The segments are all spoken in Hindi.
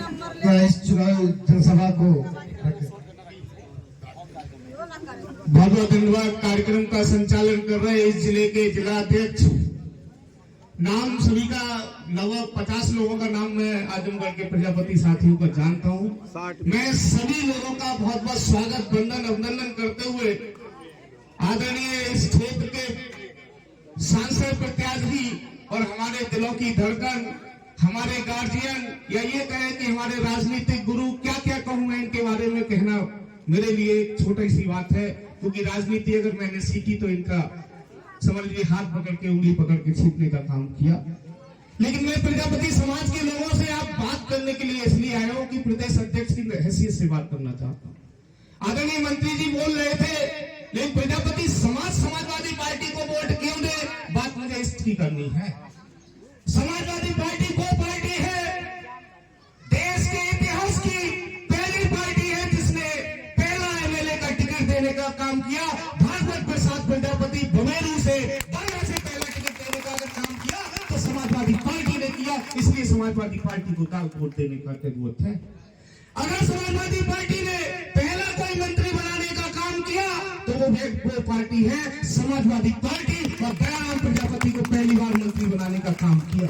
इस चुनाव जनसभा को भव्य धन्यवाद कार्यक्रम का संचालन कर रहे इस जिले के जिला अध्यक्ष, नाम सभी का 50 लोगों का नाम मैं आजमगढ़ के प्रजापति साथियों को जानता हूं। मैं सभी लोगों का बहुत बहुत स्वागत अभिनंदन करते हुए आदरणीय इस क्षेत्र के सांसद प्रत्याशी और हमारे दिलों की धड़कन, हमारे गार्जियन, या ये कहें कि हमारे राजनीतिक गुरु, क्या क्या कहूं मैं इनके बारे में कहना मेरे लिए एक छोटी सी बात है, क्योंकि राजनीति अगर मैंने सीखी तो इनका समझ लीजिए हाथ पकड़ के उंगली पकड़ के छीनने का काम किया। लेकिन मैं प्रजापति समाज के लोगों से आप बात करने के लिए इसलिए आया हूं कि प्रदेश अध्यक्ष की हैसियत से बात करना चाहता हूं। आदरणीय मंत्री जी बोल रहे थे, लेकिन प्रजापति समाजवादी पार्टी को वोट क्यों दे, बात मुझे इसकी करनी है। समाजवादी पार्टी वो पार्टी है, देश के इतिहास की पहली पार्टी है जिसने पहला एमएलए का टिकट देने का काम किया। भागवत प्रसाद प्रजापति बमेरू से पहला टिकट देने का अगर काम किया तो समाजवादी पार्टी ने किया, इसलिए समाजवादी पार्टी को वोट देने का जरूरत है। अगर समाजवादी पार्टी ने पहला कोई मंत्री बनाने का काम किया तो वो पार्टी है समाजवादी पार्टी, और दयाराम प्रजापति को पहली बार मंत्री बनाने का काम किया।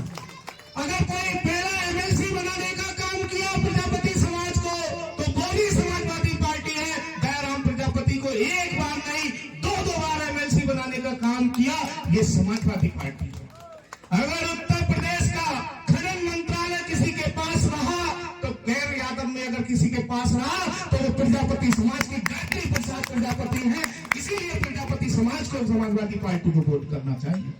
अगर कोई पहला एमएलसी बनाने का काम किया प्रजापति समाज को तो वो भी समाजवादी पार्टी है। दयाराम प्रजापति को एक बार नहीं दो बार एमएलसी बनाने का काम किया, ये समाजवादी पार्टी है। अगर उत्तर प्रदेश का खनन मंत्रालय किसी के पास रहा तो गैर यादव में अगर किसी के पास रहा तो वो प्रजापति समाज के गायत्री प्रसाद प्रजापति है, इसीलिए प्रजापति समाज को समाजवादी पार्टी को वोट करना चाहिए।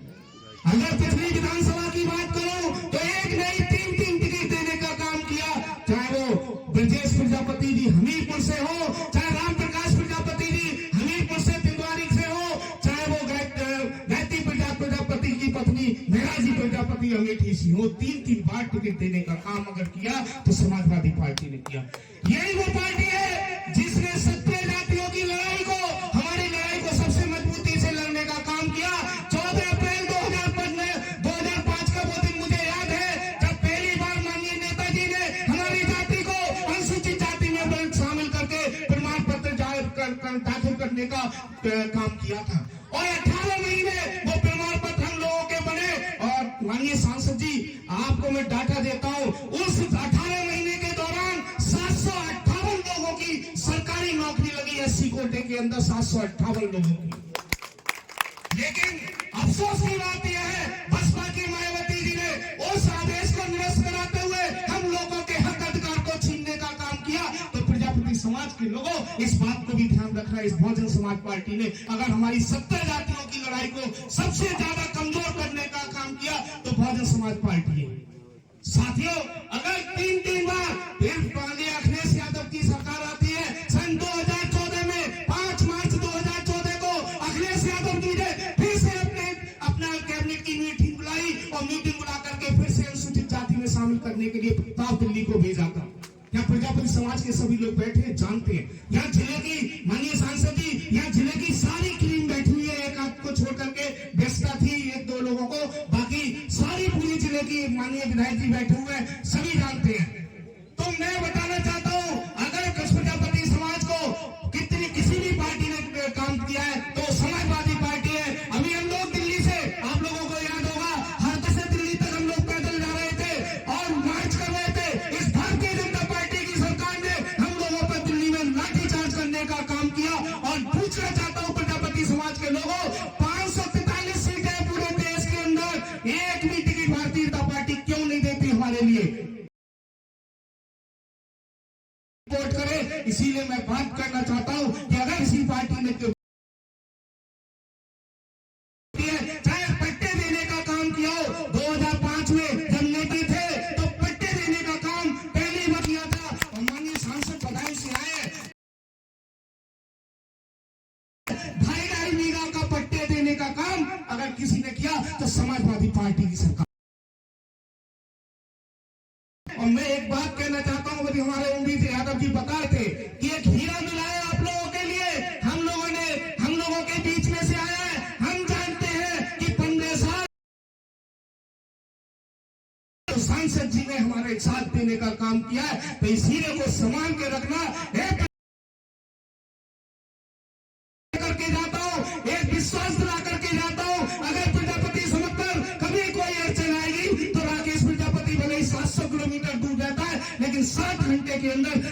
अगर पिछली विधानसभा की बात करूं तो एक नहीं 3 टिकट देने का काम किया, चाहे वो ब्रजेश प्रजापति जी हमीरपुर से हो, चाहे राम प्रकाश प्रजापति जी हमीरपुर से तिवारी से हो, चाहे वो गायत्री प्रजापति की पत्नी मेहराजी प्रजापति अमेठी से हो, 3 बार टिकट देने का काम अगर किया तो समाजवादी पार्टी ने किया। यही वो पार्टी है जिसने सत्य जातियों की लड़ाई को, हमारी लड़ाई को सबसे मजबूती से लड़ने का काम किया। 14 अप्रैल 2005 का वो दिन मुझे याद है जब पहली बार माननीय नेताजी ने हमारी जाति को अनुसूचित जाति में शामिल करके प्रमाण पत्र दाखिल करने का काम किया था, और 18 महीने वो प्रमाण पत्र हम लोगों के बने। और माननीय सांसद जी आपको मैं डाटा देता हूँ, उस 18 महीने के दौरान 758 लोगों की सरकारी नौकरी लगी एससी कोटे के अंदर, 758 लोगों की। लेकिन अफसोस की बात यह है बसपा की मायावती जी ने उस आदेश को निरस्त कराते हुए हम लोगों के हक अधिकार को छीनने का काम किया। तो प्रजापति समाज के लोगों इस बात को भी ध्यान रखना, इस बहुजन समाज पार्टी ने अगर हमारी 70 जातियों की लड़ाई को सबसे ज्यादा कमजोर करने का काम किया तो बहुजन समाज पार्टी है। साथियों, अगर 3 बार फिर माननीय अखिलेश यादव की सरकार आती है, सन 2014 में 5 मार्च 2014 को अखिलेश यादव जी ने फिर से अपना कैबिनेट की मीटिंग बुलाई, और मीटिंग बुला करके फिर से अनुसूचित जाति में शामिल करने के लिए प्रस्ताव दिल्ली को भेजा था। यहाँ प्रजापति समाज के सभी लोग बैठे हैं, जानते हैं। यहाँ जिले की माननीय सांसद जी, यहाँ जिले की सारी टीम बैठी हुई है, एक आपको छोड़ करके व्यस्तता थी 1-2 लोगों को, बाकी सारी पूरी जिले की माननीय विधायक जी बैठे हुए हैं, सभी जानते हैं। तो मैं बताना चाहता हूँ, अगर प्रजापति समाज को किसी भी पार्टी ने काम किया है तो समाजवादी पार्टी है। अभी हम लोग दिल्ली से, आप लोगों को याद होगा, हरदोई से दिल्ली तक हम लोग पैदल जा रहे थे और मार्च कर रहे थे। इस भारतीय जनता पार्टी की सरकार ने हम लोगों पर दिल्ली में लाठीचार्ज करने का काम किया। और पूछना चाहता हूँ प्रजापति समाज के लोगों, 543 सीटें पूरे देश के अंदर, एक भी टिकट भारतीय जनता पार्टी क्यों नहीं देती हमारे लिए? वोट करें। इसीलिए मैं बात करना चाहता हूं कि अगर इसी पार्टी ने चाहे पट्टे देने का काम किया हो, 2005 में जब नेता थे तो पट्टे देने का काम पहली बार किया था, और माननीय सांसद बधाई से आए 2.5 बीघा का पट्टे देने का काम अगर किसी ने किया तो समाजवादी पार्टी की सरकार। और मैं एक बात कहना चाहता हूं, अभी हमारे उम्मीद यादव जी बता रहे थे कि एक हीरा मिला है आप लोगों के लिए, हम लोगों के बीच में से आया है। हम जानते हैं कि 15 साल सांसद जी ने हमारे साथ देने का काम किया है, तो इसीलिए को संभाल के रखना। करके जाता हूँ, एक विश्वास दिला करके जाता हूँ, अगर प्रजापति समझकर कभी कोई अड़चन आएगी तो राकेश प्रजापति भले ही 700 किलोमीटर दूर रहता है, लेकिन 7 घंटे के अंदर